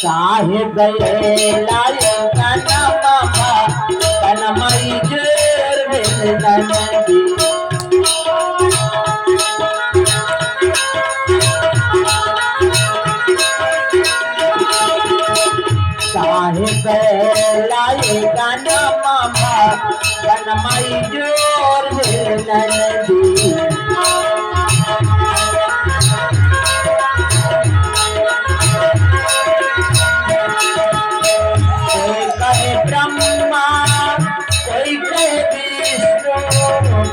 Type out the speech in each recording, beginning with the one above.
साहेब लाए गाना मामा कनमई जोर में नदी साहेब लाए गाना मामा कनमई जोर में नदी ब्रह्मा कोई कहे विष्णु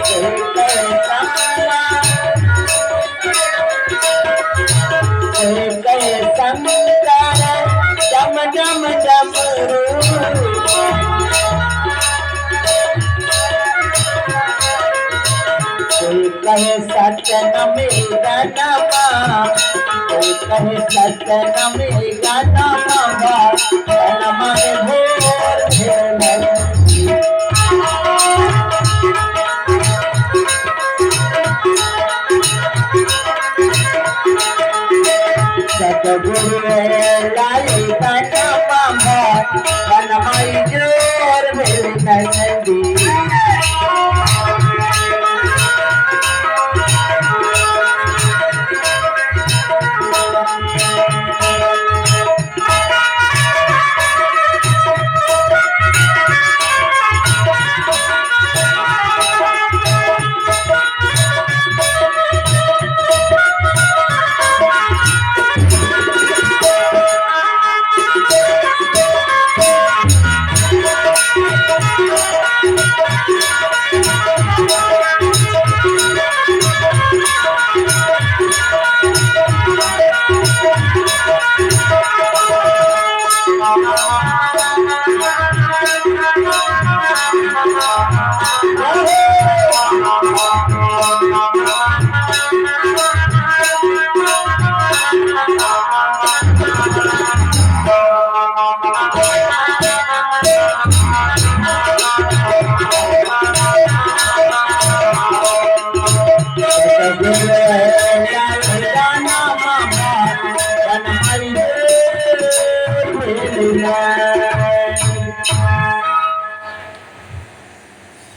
कोई कहे काला कोई कहे शंकर जम जम डमरू कोई कहे सत्यनम गाना कोई कहे सत्यनम गाना हमारे भोर सतगुरु लाली गाना मामा हमारी जोर में नदी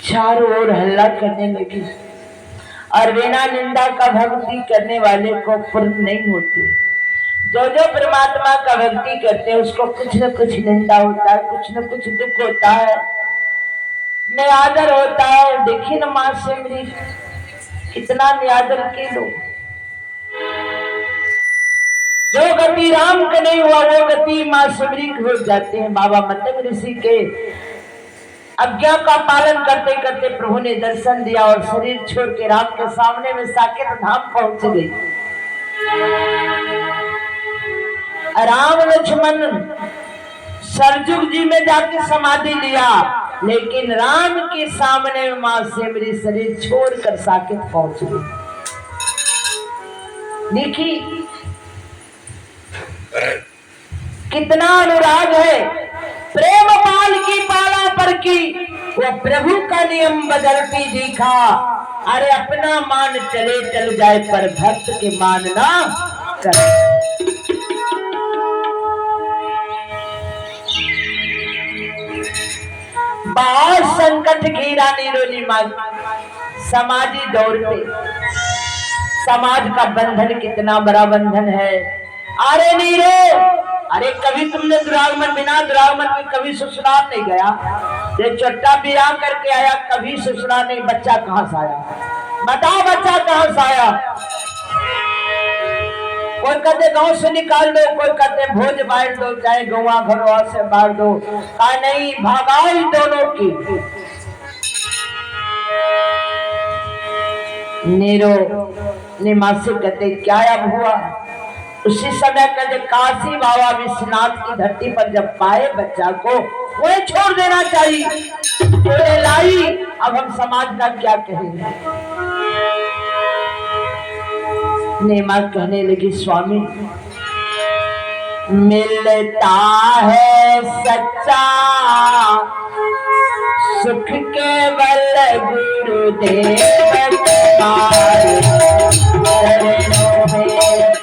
चारों ओर हल्ला करने लगी और बिना निंदा का भक्ति करने वाले को पूर्ण नहीं होते। जो जो परमात्मा का भक्ति करते हैं उसको कुछ न कुछ निंदा होता है, कुछ न कुछ दुख होता है, निरादर होता है। देखिए न मां से मेरी कितना निरादर के लोग, जो गति राम का नहीं हुआ वो गति मां सिमरी हो जाते हैं। बाबा मतंग ऋषि के आज्ञा का पालन करते करते प्रभु ने दर्शन दिया और शरीर छोड़ के राम के सामने में साकेत धाम पहुंच गई। राम लक्ष्मण सरजुग जी में जाके समाधि लिया, लेकिन राम के सामने में मां सिमरी शरीर छोड़कर साकेत पहुंच गई। देखिए कितना अनुराग है। प्रेम पाल की पाला पर की वो प्रभु का नियम बदलती दिखा। अरे अपना मान चले चल जाए पर भक्त के मान ना कर। बहुत संकट घिरा नीरोली माँ समाजी दौर पे। समाज का बंधन कितना बड़ा बंधन है। अरे नीरो, अरे कभी तुमने दुरागमन बिना दुरागमन के कभी ससुराल नहीं गया? ये छोटा बिया करके आया, कभी ससुराल नहीं। बच्चा कहाँ से आया? बताओ बच्चा कहाँ से आया? कोई कहते गांव से निकाल दो, कोई कहते भोज बांट दो, चाहे गौवा घरवा से बांट दो। कहा नहीं, भागाओ दोनों की। नीरो ने मां से कहते क्या अब हुआ? उसी समय कहते काशी बाबा विश्वनाथ की धरती पर जब पाए बच्चा को वही छोड़ देना चाहिए। तो लाई, अब हम समाज का क्या कहेंगे? नेमा कहने लगी स्वामी मिलता है सच्चा सुख केवल गुरुदेव तुम्हारे चरणों में।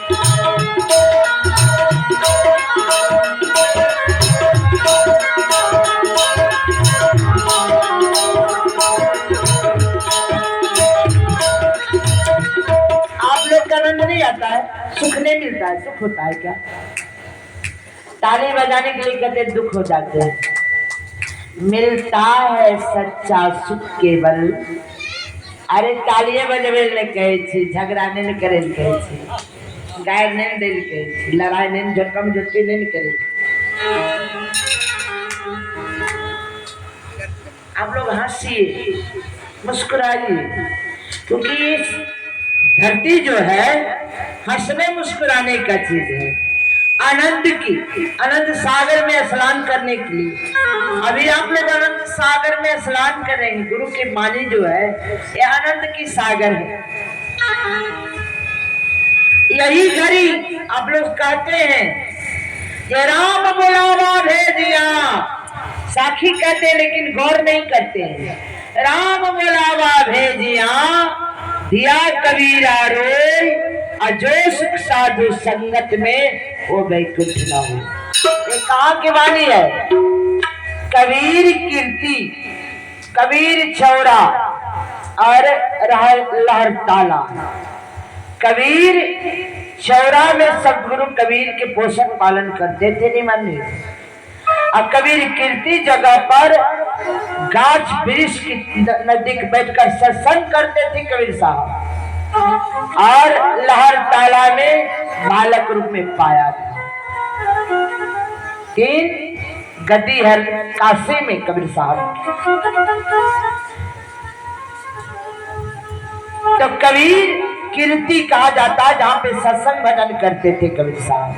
जाता है, सुख नहीं मिलता है। सुख होता है क्या? ताली बजाने के लिए कहते दुख हो जाते हैं। मिलता है सच्चा सुख केवल। अरे तालिए बजबे ने कहे छी, झगड़ा नहीं करे कहे छी, गायर नहीं दे कहे छी, लड़ाई नहीं झटकम झटकी नहीं करे। आप लोग हंसिए, मुस्कुराइए, क्योंकि धरती जो है हंसने मुस्कुराने का चीज है। आनंद की, आनंद सागर में स्नान करने के लिए अभी आप लोग आनंद सागर में स्नान करेंगे। गुरु की वाणी जो है ये आनंद की सागर है। यही घड़ी आप लोग कहते हैं ये राम बुलावा भेजिया, साखी कहते हैं लेकिन गौर नहीं करते हैं। राम बुलावा भेजिया दिया कबीरा रोए, और जो सुख साधु संगत में वो वैकुंठ न हो। ये कहाँ की वाणी है? कबीर कीर्ति, कबीर छौरा और लहर ताला। कबीर छौरा में सदगुरु कबीर के पोषण पालन करते थे, नहीं मानिए। और कबीर कीर्ति जगह पर गाछ वृक्ष की नजदीक बैठकर सत्संग करते थे कबीर साहब, और लहर ताला में बालक रूप में पाया था। 3 गद्दी है काशी में कबीर साहब। तो कबीर कीर्ति कहा जाता है जहां पे सत्संग भजन करते थे कबीर साहब।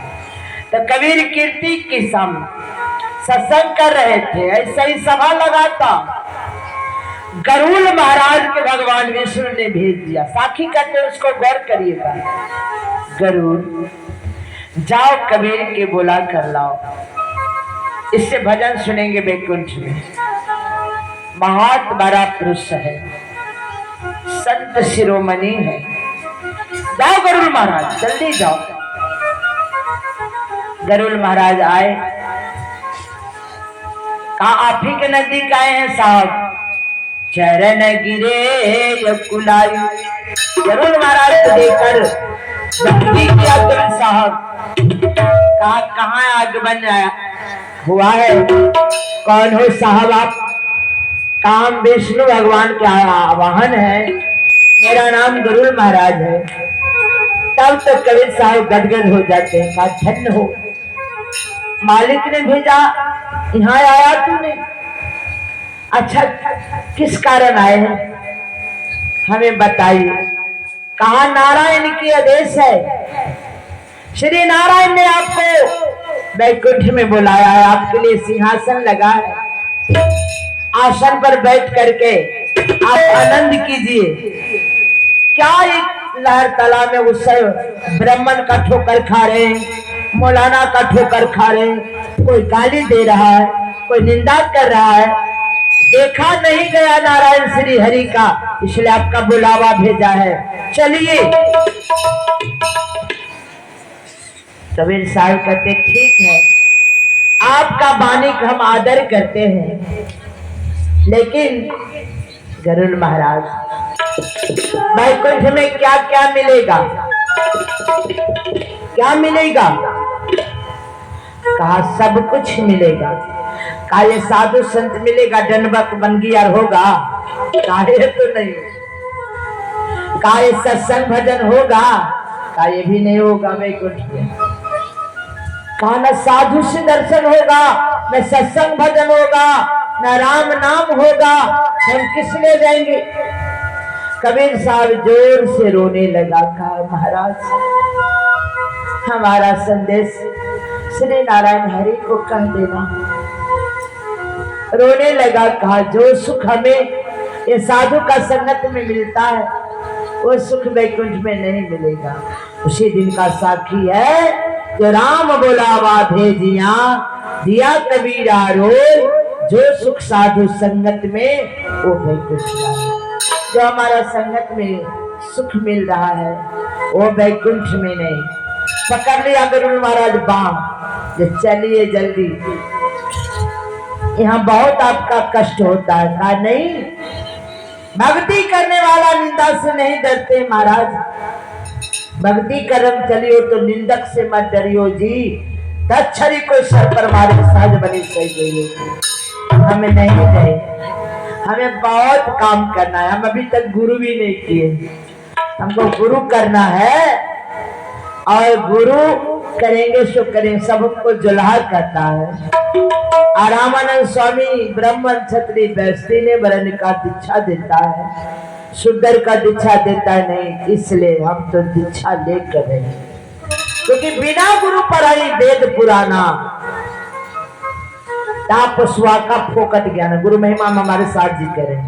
तो कबीर कीर्ति के सामने सत्संग कर रहे थे, ऐसा ही सभा लगाता। गरुड़ महाराज के भगवान विष्णु ने भेज दिया। साखी कहते हैं, उसको गौर करिएगा। गरुड़ जाओ कबीर के बुला कर लाओ, इससे भजन सुनेंगे वैकुंठ में। बहुत बड़ा पुरुष है, संत शिरोमणि है। जाओ गरुड़ महाराज, जल्दी जाओ। गरुड़ महाराज आए, कहा आप ही के नजदीक आए हैं साहब। चरण गिरे कुलाई। गरुड़ महाराज को देखकर भक्ति किया कबीर साहब। कहा कहाँ आगमन हुआ है? कौन हो साहब आप? काम विष्णु भगवान के वाहन है, मेरा नाम गरुड़ महाराज है। तब तक कबीर साहब गदगद हो जाते हैं। कहा धन्य हो, मालिक ने भेजा, यहाँ आया तूने? अच्छा किस कारण आए हैं, हमें बताइए। कहा नारायण की आदेश है, श्री नारायण ने आपको वैकुंठ में बुलाया है, आपके लिए सिंहासन लगा है, आसन पर बैठ करके आप आनंद कीजिए। क्या एक लहर ताला में उस ब्राह्मण का ठोकर खा रहे हैं, मौलाना का ठोकर खा रहे हैं, कोई गाली दे रहा है, कोई निंदा कर रहा है। देखा नहीं गया नारायण श्री हरि का, इसलिए आपका बुलावा भेजा है, चलिए। कबीर साहब कहते ठीक है, आपका वाणी का हम आदर करते हैं, लेकिन गरुड़ महाराज वैकुंठ में क्या क्या मिलेगा? क्या मिलेगा? कहा सब कुछ मिलेगा। कहा ये साधु संत मिलेगा, दंडवत बंगियार होगा? कहा ये तो नहीं। कहा ये सत्संग भजन होगा? कहा ये भी नहीं होगा वैकुंठ में। कहा न साधु से दर्शन होगा, न सत्संग भजन होगा, न राम नाम होगा, हम किस ले जाएंगे? कबीर साहब जोर से रोने लगा। कहा महाराज हमारा संदेश श्री नारायण हरि को कह देना। रोने लगा। कहा जो सुख हमें ये साधु का संगत में मिलता है वो सुख वैकुंठ में नहीं मिलेगा। उसी दिन का साक्षी है जो राम बोलावा भेजिया, दिया कबीरा रोए, जो सुख साधु संगत में वो वैकुंठ में। जो हमारा संगत में सुख मिल रहा है वो वैकुंठ में नहीं। पकड़ लिया गरुड़ महाराज बाण, जो चलिए जल्दी, यहाँ बहुत आपका कष्ट होता है। कहा नहीं, भक्ति करने वाला निंदा से नहीं डरते महाराज। भक्ति करम चलियो तो निंदक से मत डरियो जी, तच्छरी को सर पर मारे सहज बनी सही गई। हमें नहीं गए, हमें बहुत काम करना है, हम अभी तक गुरु भी नहीं किए, हमको गुरु करना है और गुरु करेंगे सो करेंगे, सबको जुल्हा करता है। रामानंद स्वामी ब्राह्मण क्षत्रिय वैश्य ने वर्ण का दीक्षा देता है, शूद्र का दीक्षा देता नहीं, इसलिए हम तो दीक्षा लेकर रहे, क्योंकि बिना गुरु पढ़ाई वेद पुराना तापस्वा का फोकट ज्ञान। गुरु महिमा में हमारे साथ जी करें,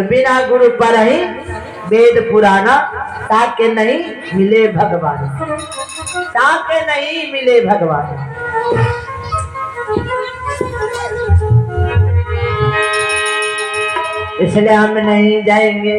बिना गुरु पढ़ाई वेद पुराना ताके नहीं मिले भगवान, ताके नहीं मिले भगवान। इसलिए हम नहीं जाएंगे।